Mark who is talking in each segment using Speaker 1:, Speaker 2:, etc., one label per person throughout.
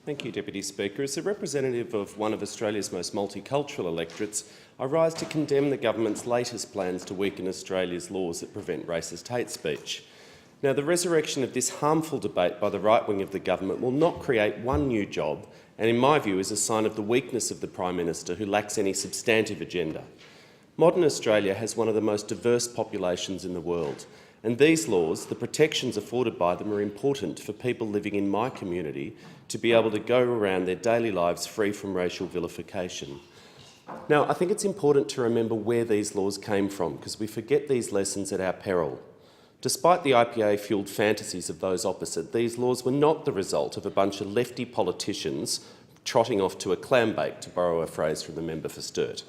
Speaker 1: Thank you, Deputy Speaker. As a representative of one of Australia's most multicultural electorates, I rise to condemn the government's latest plans to weaken Australia's laws that prevent racist hate speech. Now, the resurrection of this harmful debate by the right wing of the government will not create one new job, and in my view is a sign of the weakness of the Prime Minister, who lacks any substantive agenda. Modern Australia has one of the most diverse populations in the world, and these laws, the protections afforded by them, are important for people living in my community to be able to go around their daily lives free from racial vilification. Now, I think it's important to remember where these laws came from, because we forget these lessons at our peril. Despite the IPA-fuelled fantasies of those opposite, these laws were not the result of a bunch of lefty politicians trotting off to a clambake, to borrow a phrase from the member for Sturt.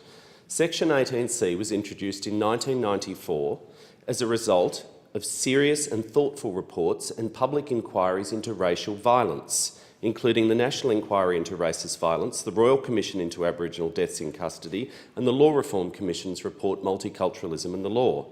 Speaker 1: Section 18C was introduced in 1994 as a result of serious and thoughtful reports and public inquiries into racial violence, including the National Inquiry into Racist Violence, the Royal Commission into Aboriginal Deaths in Custody, and the Law Reform Commission's report Multiculturalism and the Law.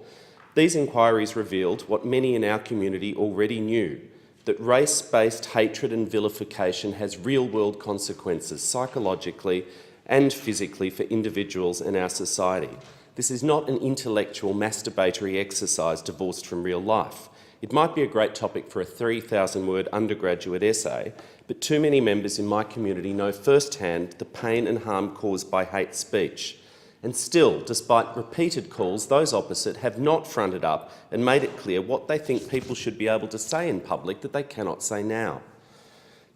Speaker 1: These inquiries revealed what many in our community already knew, that race-based hatred and vilification has real-world consequences psychologically and physically for individuals and our society. This is not an intellectual masturbatory exercise divorced from real life. It might be a great topic for a 3,000-word undergraduate essay, but too many members in my community know firsthand the pain and harm caused by hate speech. And still, despite repeated calls, those opposite have not fronted up and made it clear what they think people should be able to say in public that they cannot say now.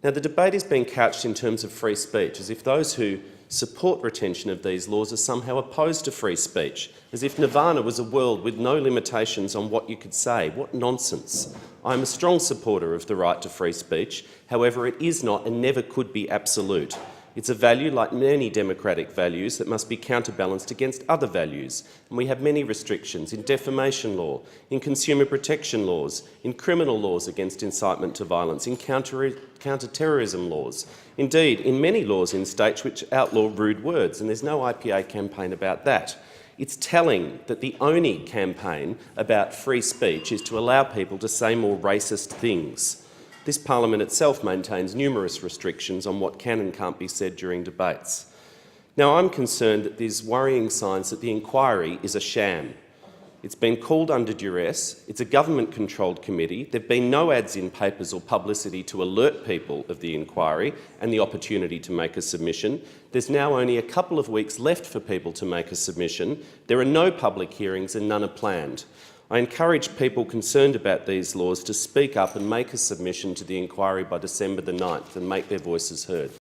Speaker 1: Now, the debate is being couched in terms of free speech, as if those who support retention of these laws are somehow opposed to free speech, as if nirvana was a world with no limitations on what you could say. What nonsense. I am a strong supporter of the right to free speech. However, it is not and never could be absolute. It's a value, like many democratic values, that must be counterbalanced against other values. And we have many restrictions in defamation law, in consumer protection laws, in criminal laws against incitement to violence, in counter-terrorism laws. Indeed, in many laws in states which outlaw rude words, and there's no IPA campaign about that. It's telling that the only campaign about free speech is to allow people to say more racist things. This parliament itself maintains numerous restrictions on what can and can't be said during debates. Now, I'm concerned that there's worrying signs that the inquiry is a sham. It's been called under duress, it's a government-controlled committee, there have been no ads in papers or publicity to alert people of the inquiry and the opportunity to make a submission. There's now only a couple of weeks left for people to make a submission. There are no public hearings and none are planned. I encourage people concerned about these laws to speak up and make a submission to the inquiry by December the 9th and make their voices heard.